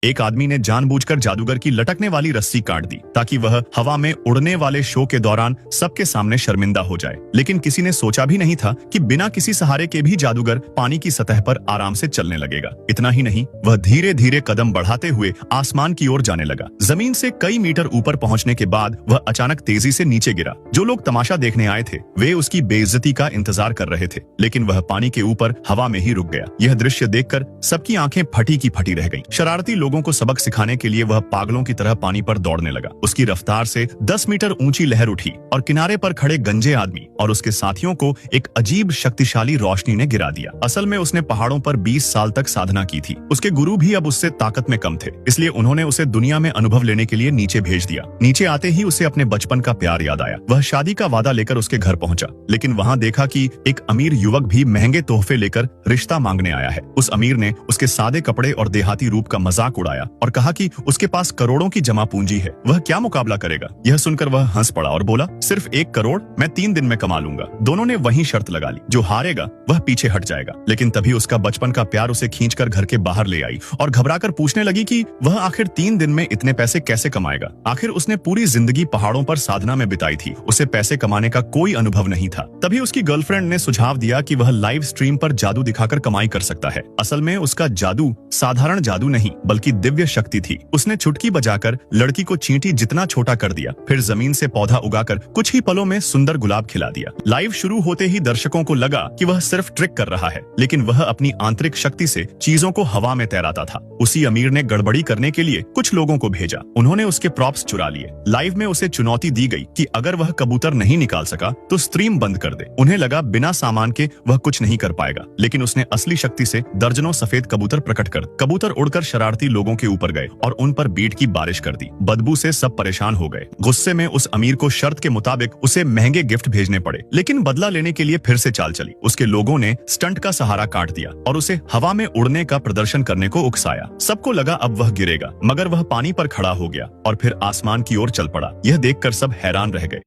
एक आदमी ने जानबूझकर जादूगर की लटकने वाली रस्सी काट दी ताकि वह हवा में उड़ने वाले शो के दौरान सबके सामने शर्मिंदा हो जाए। लेकिन किसी ने सोचा भी नहीं था कि बिना किसी सहारे के भी जादूगर पानी की सतह पर आराम से चलने लगेगा। इतना ही नहीं, वह धीरे धीरे कदम बढ़ाते हुए आसमान की ओर जाने लगा। जमीन से कई मीटर ऊपर पहुंचने के बाद वह अचानक तेजी से नीचे गिरा। जो लोग तमाशा देखने आए थे वे उसकी बेइज्जती का इंतजार कर रहे थे, लेकिन वह पानी के ऊपर हवा में ही रुक गया। यह दृश्य देखकर सबकी आंखें फटी की फटी रह गईं। शरारती लोगों को सबक सिखाने के लिए वह पागलों की तरह पानी पर दौड़ने लगा। उसकी रफ्तार से 10 मीटर ऊंची लहर उठी और किनारे पर खड़े गंजे आदमी और उसके साथियों को एक अजीब शक्तिशाली रोशनी ने गिरा दिया। असल में उसने पहाड़ों पर 20 साल तक साधना की थी। उसके गुरु भी अब उससे ताकत में कम थे, इसलिए उन्होंने उसे दुनिया में अनुभव लेने के लिए नीचे भेज दिया। नीचे आते ही उसे अपने बचपन का प्यार याद आया। वह शादी का वादा लेकर उसके घर पहुंचा, लेकिन वहां देखा कि एक अमीर युवक भी महंगे तोहफे लेकर रिश्ता मांगने आया है। उस अमीर ने उसके सादे कपड़े और देहाती रूप का मजाक उड़ाया और कहा कि उसके पास करोड़ों की जमा पूंजी है, वह क्या मुकाबला करेगा। यह सुनकर वह हंस पड़ा और बोला, सिर्फ 1 करोड़ मैं 3 दिन में कमा लूंगा। दोनों ने वहीं शर्त लगा ली, जो हारेगा वह पीछे हट जाएगा। लेकिन तभी उसका बचपन का प्यार उसे खींचकर घर के बाहर ले आई और घबराकर पूछने लगी कि वह आखिर 3 दिन में इतने पैसे कैसे कमाएगा। आखिर उसने पूरी जिंदगी पहाड़ों पर साधना में बिताई थी, उसे पैसे कमाने का कोई अनुभव नहीं था। तभी उसकी गर्लफ्रेंड ने सुझाव दिया कि वह लाइव स्ट्रीम पर जादू दिखाकर कमाई कर सकता है। असल में उसका जादू साधारण जादू नहीं बल्कि दिव्य शक्ति थी। उसने चुटकी बजाकर लड़की को चींटी जितना छोटा कर दिया, फिर जमीन से पौधा उगाकर कुछ ही पलों में सुंदर गुलाब खिला दिया। लाइव शुरू होते ही दर्शकों को लगा कि वह सिर्फ ट्रिक कर रहा है, लेकिन वह अपनी आंतरिक शक्ति से चीजों को हवा में तैराता था। उसी अमीर ने गड़बड़ी करने के लिए कुछ लोगों को भेजा। उन्होंने उसके प्रॉप्स चुरा लिए। लाइव में उसे चुनौती दी गई कि अगर वह कबूतर नहीं निकाल सका तो स्ट्रीम बंद कर दे। उन्हें लगा बिना सामान के वह कुछ नहीं कर पाएगा, लेकिन उसने असली शक्ति से दर्जनों सफेद कबूतर प्रकट कर कबूतर उड़कर शरारती लोगों के ऊपर गए और उन पर बीट की बारिश कर दी। बदबू से सब परेशान हो गए। गुस्से में उस अमीर को शर्त के मुताबिक उसे महंगे गिफ्ट भेजने पड़े, लेकिन बदला लेने के लिए फिर से चाल चली। उसके लोगों ने स्टंट का सहारा काट दिया और उसे हवा में उड़ने का प्रदर्शन करने को उकसाया। सबको लगा अब वह गिरेगा, मगर वह पानी पर खड़ा हो गया और फिर आसमान की ओर चल पड़ा। यह देखकर सब हैरान रह गए।